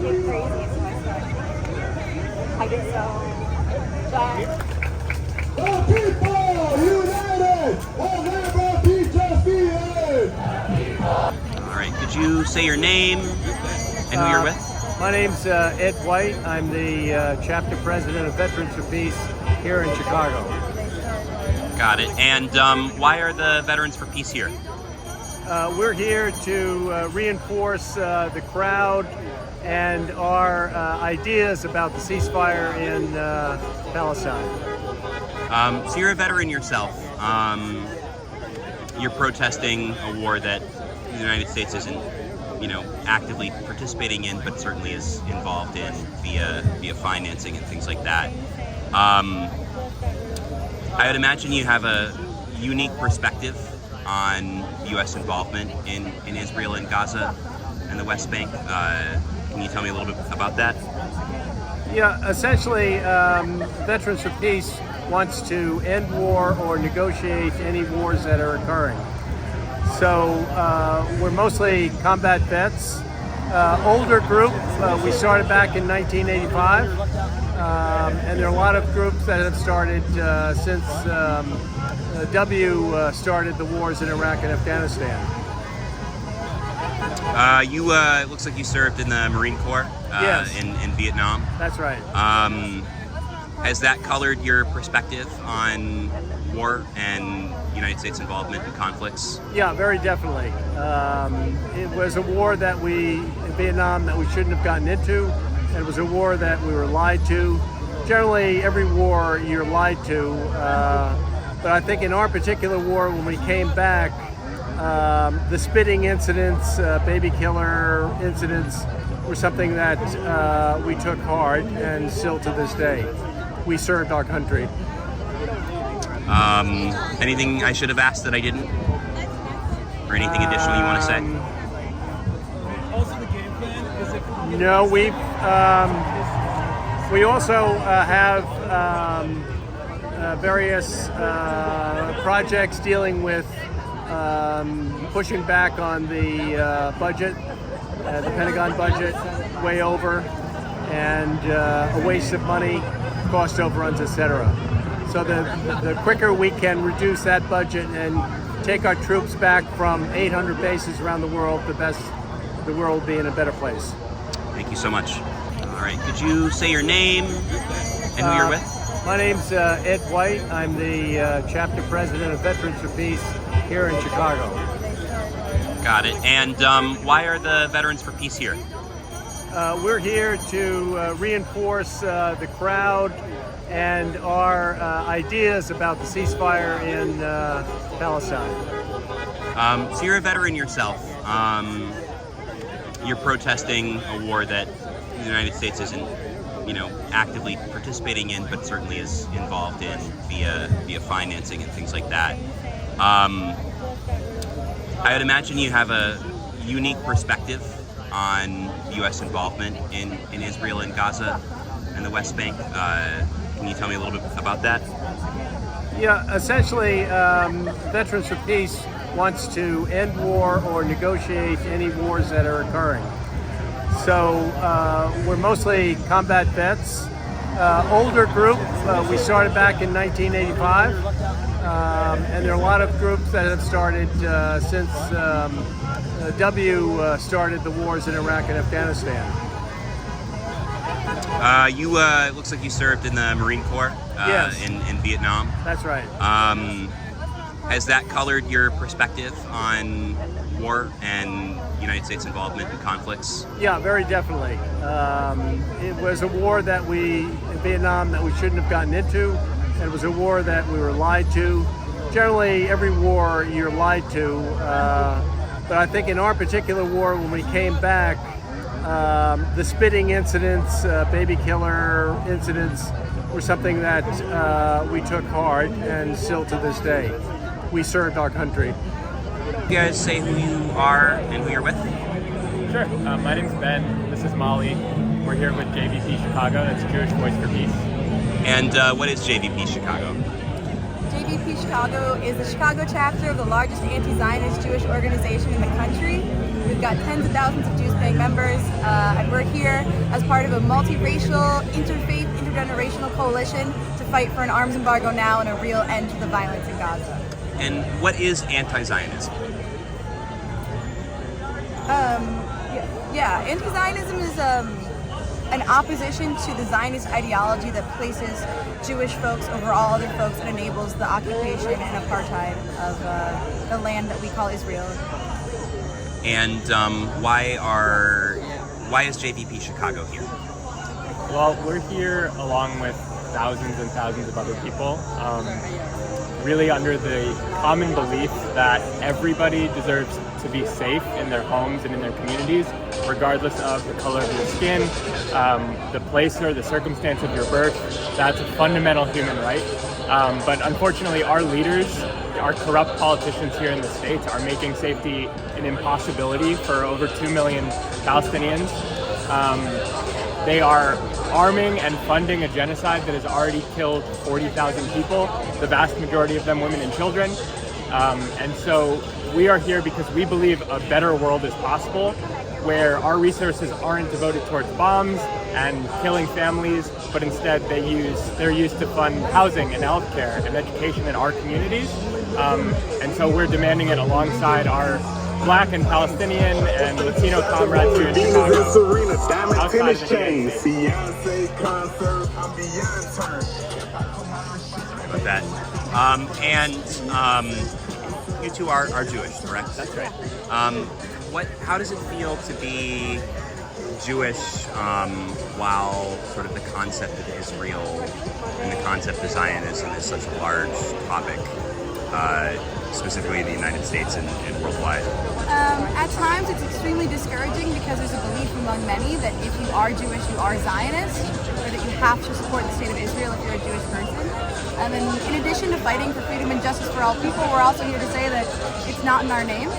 get crazy, so I get so jazzed. The people united will never be defeated. All right, could you say your name and who you're with? My name's Ed White. I'm the chapter president of Veterans for Peace here in Chicago. Got it. And why are the Veterans for Peace here? We're here to reinforce the crowd and our ideas about the ceasefire in Palestine. So you're a veteran yourself. You're protesting a war that the United States isn't, actively participating in, but certainly is involved in via financing and things like that. I would imagine you have a unique perspective on U.S. involvement in Israel and Gaza and the West Bank. Can you tell me a little bit about that? Yeah, essentially, Veterans for Peace wants to end war or negotiate any wars that are occurring. So we're mostly combat vets, older group. We started back in 1985, and there are a lot of groups that have started since W started the wars in Iraq and Afghanistan. It looks like you served in the Marine Corps Yes. in Vietnam. That's right. Has that colored your perspective on war and United States involvement in conflicts? Yeah, very definitely. It was a war in Vietnam that we shouldn't have gotten into. And it was a war that we were lied to. Generally, every war you're lied to. But I think in our particular war, when we came back, the spitting incidents, baby killer incidents, were something that we took hard, and still to this day, we served our country. Anything I should have asked that I didn't? Or anything additional you want to say? Also, the game plan is it? No, we also have various projects dealing with pushing back on the budget, the Pentagon budget, way over, and a waste of money, cost overruns, etc. So the quicker we can reduce that budget and take our troops back from 800 bases around the world, the world will be in a better place. Thank you so much. All right, could you say your name and who you're with? My name's Ed White. I'm the chapter president of Veterans for Peace here in Chicago. Got it. And why are the Veterans for Peace here? We're here to reinforce the crowd and our ideas about the ceasefire in Palestine. So you're a veteran yourself. You're protesting a war that the United States isn't, actively participating in, but certainly is involved in via financing and things like that. I would imagine you have a unique perspective on U.S. involvement in Israel and Gaza and the West Bank. Can you tell me a little bit about that? Yeah, essentially, Veterans for Peace wants to end war or negotiate any wars that are occurring. So we're mostly combat vets, older group. We started back in 1985, and there are a lot of groups that have started since W started the wars in Iraq and Afghanistan. It looks like you served in the Marine Corps Yes. in Vietnam. That's right. Has that colored your perspective on war and United States involvement in conflicts? Yeah, very definitely. It was a war in Vietnam that we shouldn't have gotten into. And it was a war that we were lied to. Generally, every war you're lied to. But I think in our particular war, when we came back, the spitting incidents, baby killer incidents, were something that we took hard, and still to this day, we served our country. You guys say who you are and who you're with? Sure. My name's Ben. This is Molly. We're here with JVP Chicago. That's Jewish Voice for Peace. And what is JVP Chicago? JVP Chicago is the Chicago chapter of the largest anti-Zionist Jewish organization in the country. We've got tens of thousands of Jews paying members, and we're here as part of a multiracial, interfaith, intergenerational coalition to fight for an arms embargo now and a real end to the violence in Gaza. And what is anti-Zionism? Anti-Zionism is an opposition to the Zionist ideology that places Jewish folks over all other folks and enables the occupation and apartheid of the land that we call Israel. And why is JVP Chicago here? Well, we're here along with thousands and thousands of other people, really under the common belief that everybody deserves to be safe in their homes and in their communities, regardless of the color of your skin, the place or the circumstance of your birth. That's a fundamental human right. But unfortunately, our leaders, our corrupt politicians here in the States are making safety an impossibility for over 2 million Palestinians. They are arming and funding a genocide that has already killed 40,000 people, the vast majority of them women and children. And so we are here because we believe a better world is possible, where our resources aren't devoted towards bombs and killing families, but instead they're used to fund housing and healthcare and education in our communities. And so we're demanding it alongside our Black and Palestinian and Latino comrades here in Chicago. Outside the DNC. About that. You two are Jewish, correct? That's right. How does it feel to be Jewish while sort of the concept of Israel and the concept of Zionism is such a large topic, specifically in the United States and worldwide? At times it's extremely discouraging because there's a belief among many that if you are Jewish, you are Zionist, or that you have to support the state of Israel if you're a Jewish person. And in addition to fighting for freedom and justice for all people, we're also here to say that it's not in our name,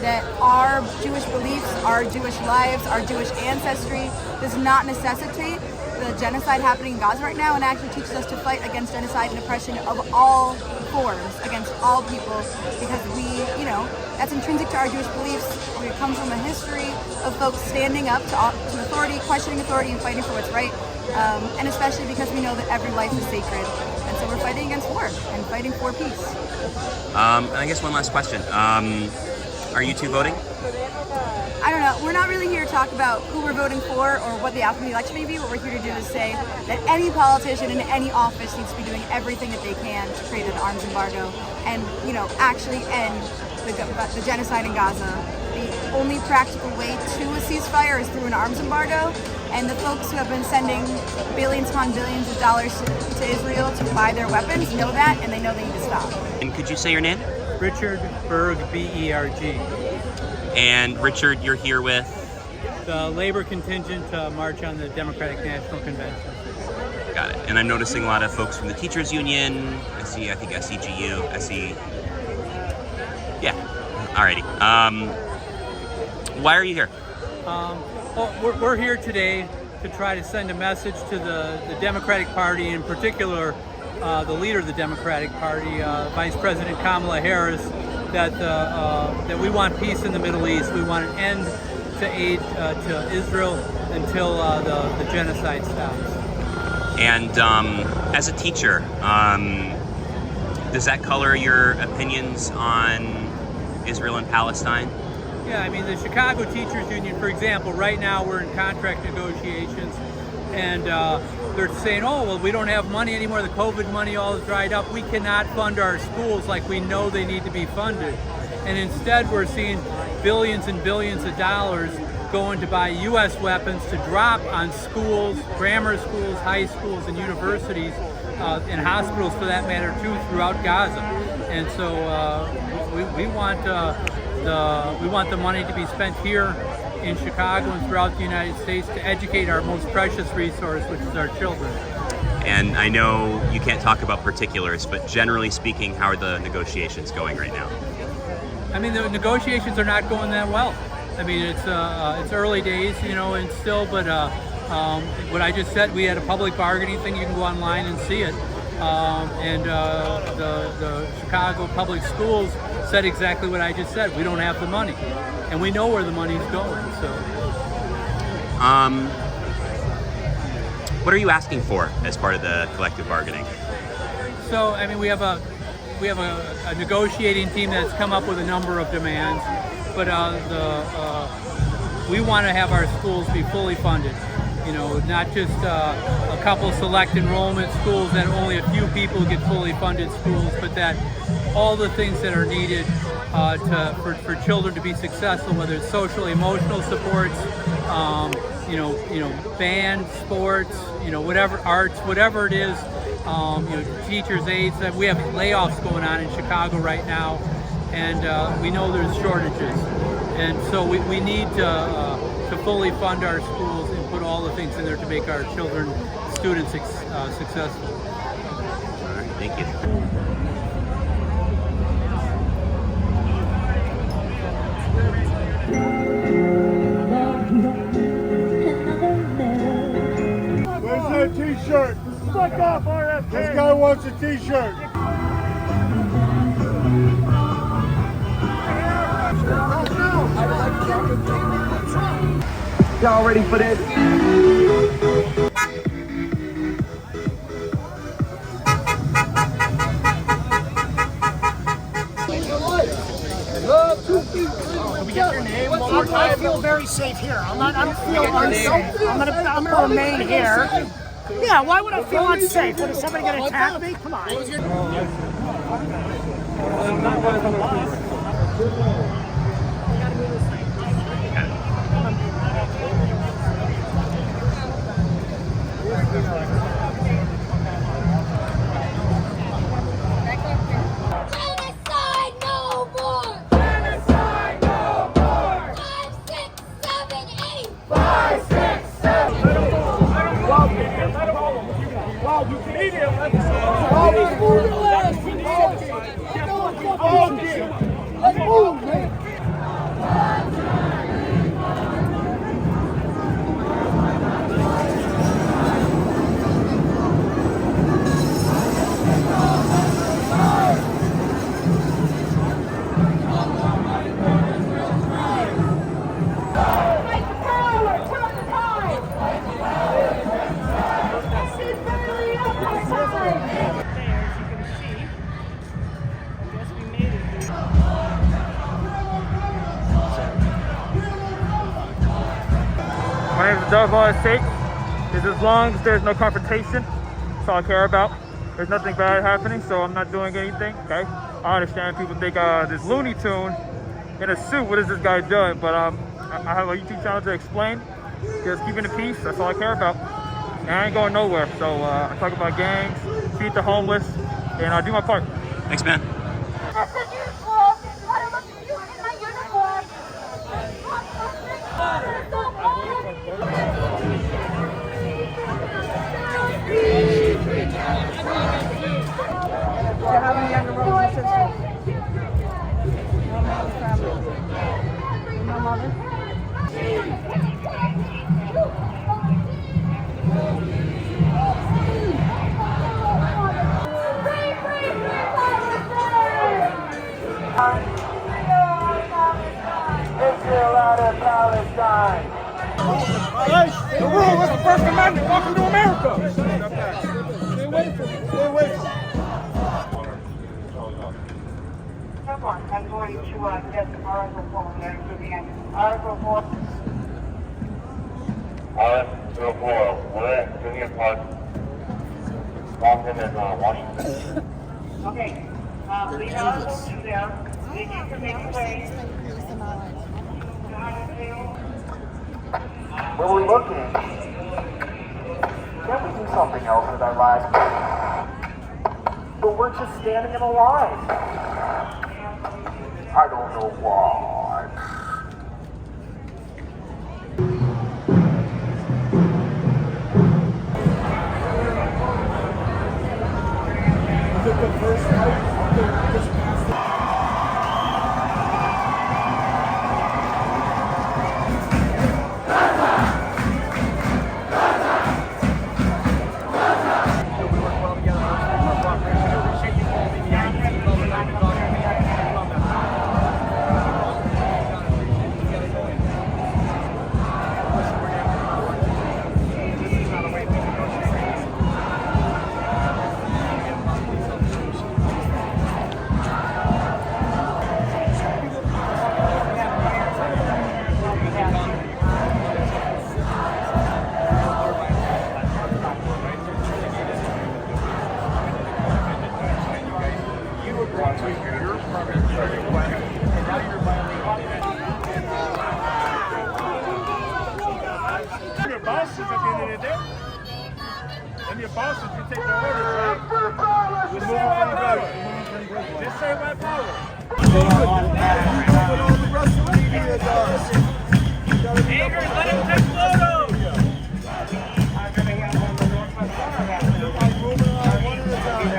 that our Jewish beliefs, our Jewish lives, our Jewish ancestry does not necessitate the genocide happening in Gaza right now, and actually teaches us to fight against genocide and oppression of all forms, against all people, because that's intrinsic to our Jewish beliefs. We come from a history of folks standing up to authority, questioning authority, and fighting for what's right, and especially because we know that every life is sacred. And so we're fighting against war and fighting for peace. And I guess one last question. Are you two voting? I don't know. We're not really here to talk about who we're voting for or what the outcome of the election may be. What we're here to do is say that any politician in any office needs to be doing everything that they can to create an arms embargo and, actually end the genocide in Gaza. The only practical way to a ceasefire is through an arms embargo. And the folks who have been sending billions upon billions of dollars to Israel to buy their weapons know that, and they know they need to stop. And could you say your name? Richard Berg, B-E-R-G. And Richard, you're here with? The labor contingent to march on the Democratic National Convention. Got it. And I'm noticing a lot of folks from the Teachers Union. I think SEGU, SE. Yeah. Alrighty. Why are you here? We're here today to try to send a message to the Democratic Party, in particular the leader of the Democratic Party, Vice President Kamala Harris, that we want peace in the Middle East. We want an end to aid to Israel until the genocide stops. And as a teacher, does that color your opinions on Israel and Palestine? Yeah, I mean, the Chicago Teachers Union, for example, right now we're in contract negotiations, and they're saying, oh, well, we don't have money anymore. The COVID money all is dried up. We cannot fund our schools like we know they need to be funded. And instead, we're seeing billions and billions of dollars going to buy U.S. weapons to drop on schools, grammar schools, high schools, and universities, and hospitals, for that matter, too, throughout Gaza. And so we want the money to be spent here in Chicago and throughout the United States to educate our most precious resource, which is our children. And I know you can't talk about particulars, but generally speaking, how are the negotiations going right now? I mean, the negotiations are not going that well. I mean, it's early days, and still, but what I just said, we had a public bargaining thing. You can go online and see it. And the Chicago Public Schools said exactly what I just said. We don't have the money, and we know where the money's going. So, What are you asking for as part of the collective bargaining? So, I mean, we have a negotiating team that's come up with a number of demands, but we want to have our schools be fully funded. You know, not just a couple select enrollment schools that only a few people get fully funded schools, but that all the things that are needed for children to be successful, whether it's social, emotional supports, band, sports, whatever, arts, whatever it is, teachers' aides. We have layoffs going on in Chicago right now, and we know there's shortages, and so we need to fully fund our schools and put all the things in there to make our children, students successful. All right, thank you. Where's that t-shirt? Fuck off, RFK! This guy wants a t-shirt. Y'all ready for this? I feel very safe here. I'm feeling unsafe. I'm gonna remain here. Yeah, why would I feel unsafe? Is somebody gonna attack me? Come on. Genocide no more! Genocide no more! 5, 6, 7, 8! 5, 6, 7, 8! Wow, you can eat it. Let's move your ass. Let's move, man. My name is Doug Sake. As long as there's no confrontation, that's all I care about. There's nothing bad happening, so I'm not doing anything, okay? I understand people think this Looney Tune in a suit, what is this guy doing? But I have a YouTube channel to explain. Just keeping the peace, that's all I care about. And I ain't going nowhere. So I talk about gangs, feed the homeless, and I do my part. Thanks, man. Do you have any younger brothers and sisters? No mother's family. No mother? Israel out of Palestine. Hey, the rule is the First Amendment. Welcome to America. Stay away from me. Stay away from me. I'm going to get Article 4 there to the end. Article 4. Article 4, we're doing your part. Boston is Washington. Okay. Leave Article 2 there. We need to make a way. Where we're looking, can't we do something else with our lives? But we're just standing in a line. I don't know why. Is it the first fight? Just past the I'm your boss. You take the orders, right? We're moving pretty good. Just say my power. Angers, let him take photos.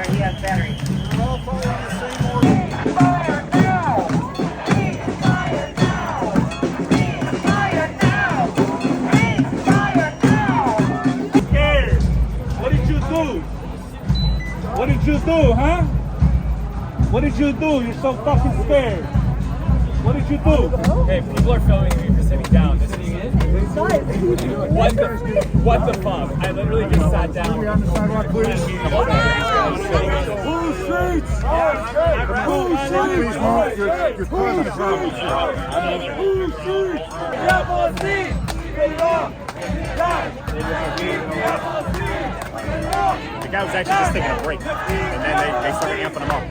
He has batteries. What did you do? What did you do, huh? What did you do? You're so fucking scared. What did you do? Hey, people are filming me for sitting down. This is what the fuck? I literally just sat down. On the sidewalk, please. Blue streets! Blue streets! You're causing problems. Blue streets! The guy was actually just taking a break, and then they started amping him up.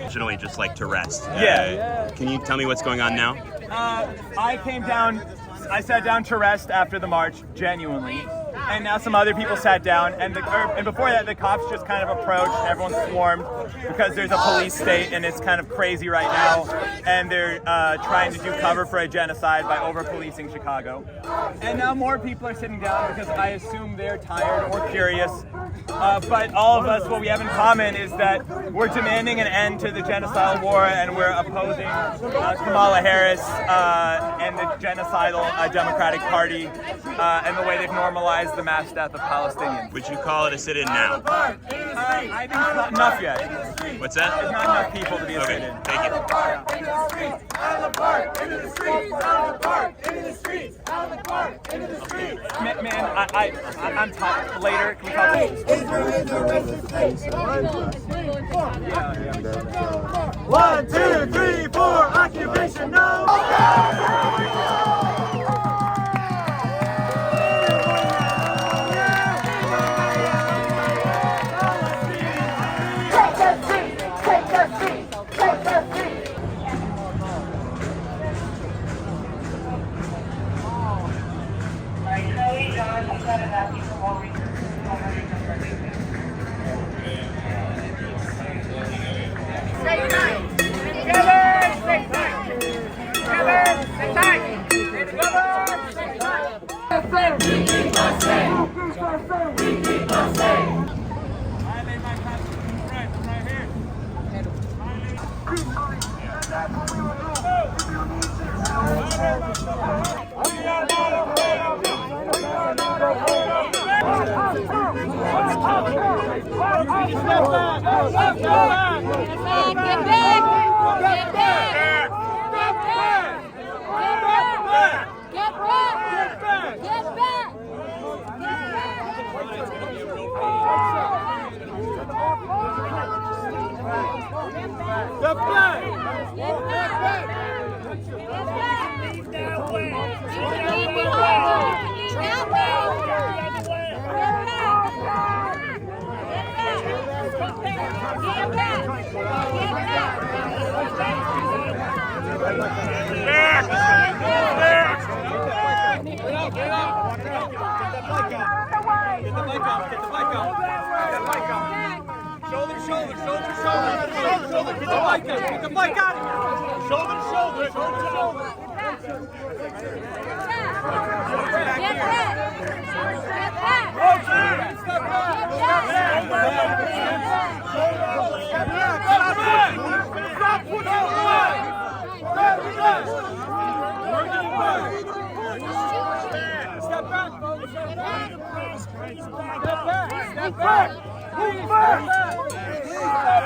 Originally just like to rest. Yeah. Can you tell me what's going on now? I sat down to rest after the march, genuinely. And now some other people sat down, and before that, the cops just kind of approached. Everyone swarmed because there's a police state, and it's kind of crazy right now. And they're trying to do cover for a genocide by over-policing Chicago. And now more people are sitting down because I assume they're tired or curious. But all of us, what we have in common is that we're demanding an end to the genocidal war, and we're opposing Kamala Harris and the genocidal Democratic Party and the way they've normalized the mass death of Palestinians. Would you call it a sit-in now? I think it's not enough yet. What's that? There's not enough people to be a sit-in. Thank you. Man, I'm tired. Later, can we talk? One, two, three, four, occupation, no!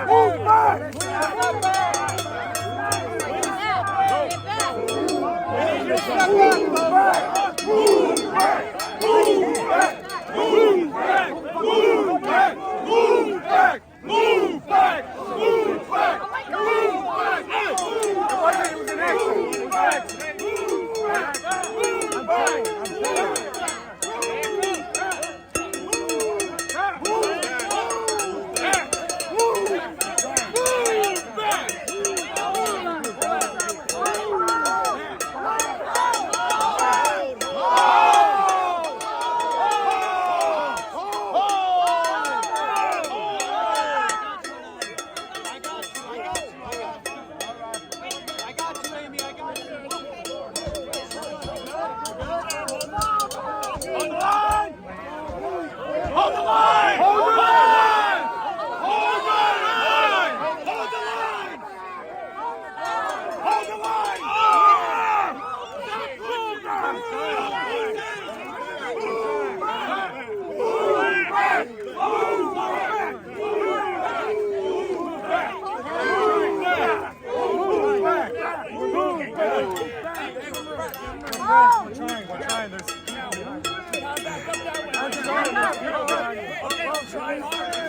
Move back!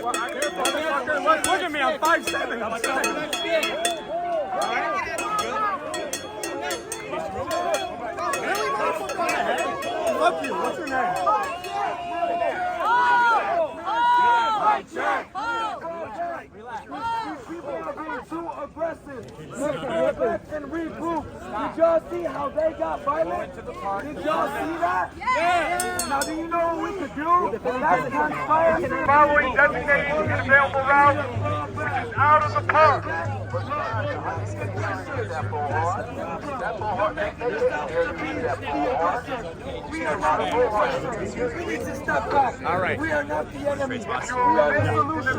Look at me, I'm 5'7". I'm sorry. Fuck you. What's your name? People are being too aggressive. Relax and regroup. Did y'all see how they got violent? Did y'all see that? Yeah. Now do you know what we could do? That's conspiracy. Following designated and available route, which is out of the park. We are not bullhorns. You need to step back. All right. We are not the enemy. We are the solution.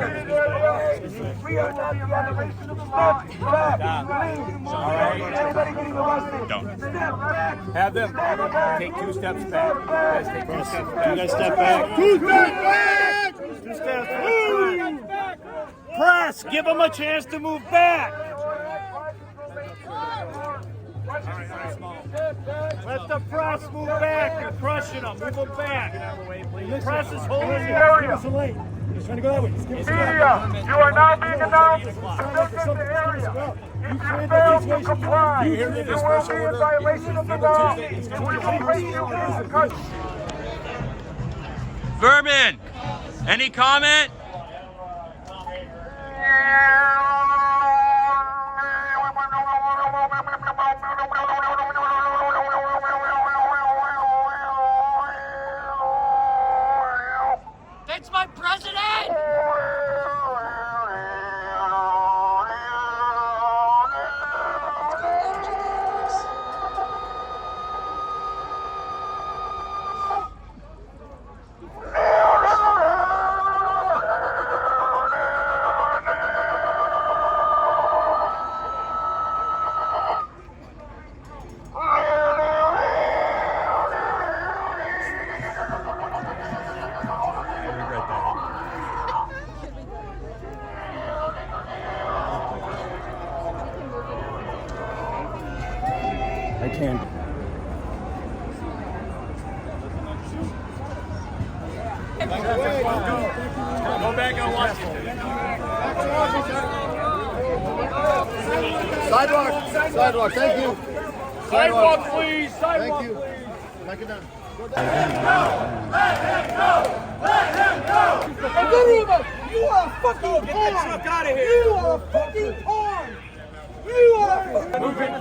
We are not the enemy. Step back. Please. All right. Anybody getting arrested? Don't. Step back. Have them take 2 steps back. Guys, take 2 steps back. You guys step back. 2 steps back. 2 steps back. Press. Give them a chance to move back. Let the press move back. You're crushing them. Move them back. The press is holding the area. He's trying to go that way. Media, you are now being announced to vacate the area. If you fail to comply, you will be in violation of the law. We will place you in custody. Vermin, any comment? That's my president! I can. Go back and watch it. Sidewalk. Sidewalk. Thank you. Sidewalk, please. Sidewalk. Thank you. Back it down. Let him go! You are a fucking pawn! Get that truck out of here! You are a fucking pawn! You are a fucking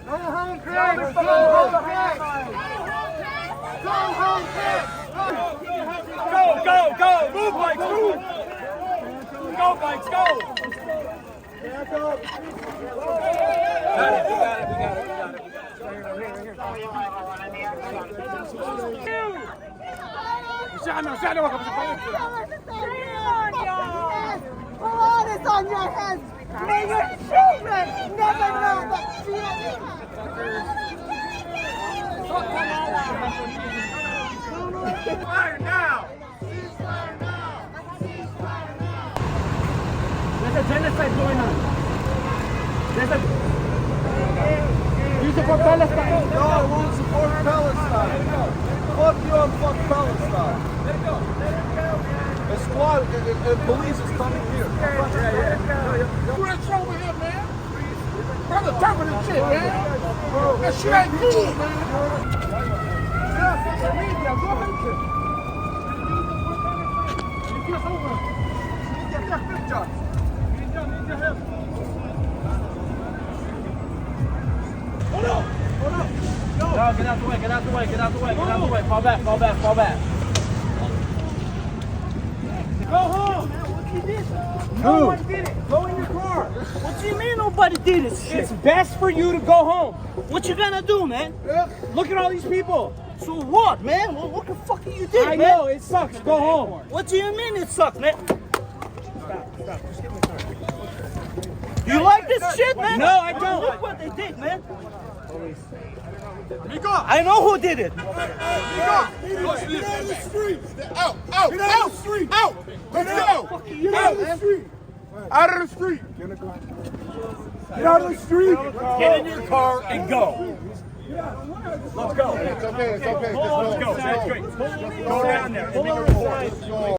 Go home, Craig! Go home, Craig! Go home, Craig! Go! Move, bikes, move! Go, bikes, go! Blood is on your hands. May your children never know that Fire now! There's a genocide going on. You support Palestine? No, I won't support Palestine. Fuck you and fuck Palestine. The squad, the police is coming here. What's wrong with him, man? Brother, talk with this shit, man. That shit ain't cool, man. No, get out the way, get out the way, get out the way, get out the way. Fall back. Go home! No one did it. Go in your car. What do you mean nobody did this shit? It's best for you to go home. What you gonna do, man? Look at all these people. So what, man? What the fuck you did, I man? know, it sucks. Go home. What do you mean it sucks, man? Stop. Just get in the car. You like this shit, man? No, I don't. Look what they did, man. Miko! I know who did it. Miko! Get out of the street! Out! Get out of the street! Out! Let's go! Get out of the street! Out of the street! Get out of the street! Get in your car and go. Let's go. It's okay. Let's go. That's great. Go down there.